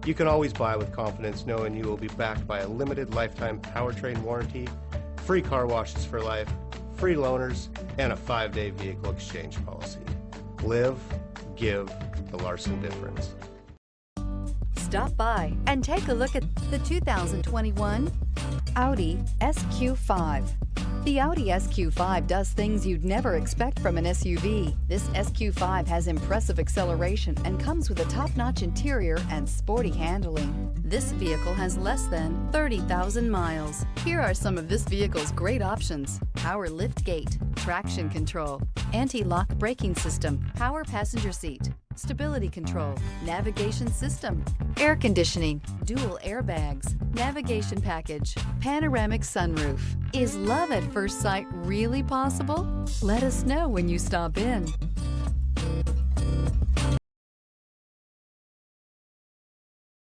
You can always buy with confidence knowing you will be backed by a limited lifetime powertrain warranty, free car washes for life, free loaners, and a 5-day vehicle exchange policy. Live, give the Larson difference. Stop by and take a look at the 2021 Audi SQ5. The Audi SQ5 does things you'd never expect from an SUV. This SQ5 has impressive acceleration and comes with a top-notch interior and sporty handling. This vehicle has less than 30,000 miles. Here are some of this vehicle's great options: power liftgate, traction control, anti-lock braking system, power passenger seat, stability control, navigation system, air conditioning, dual airbags, navigation package, panoramic sunroof. Is love at first sight really possible? Let us know when you stop in.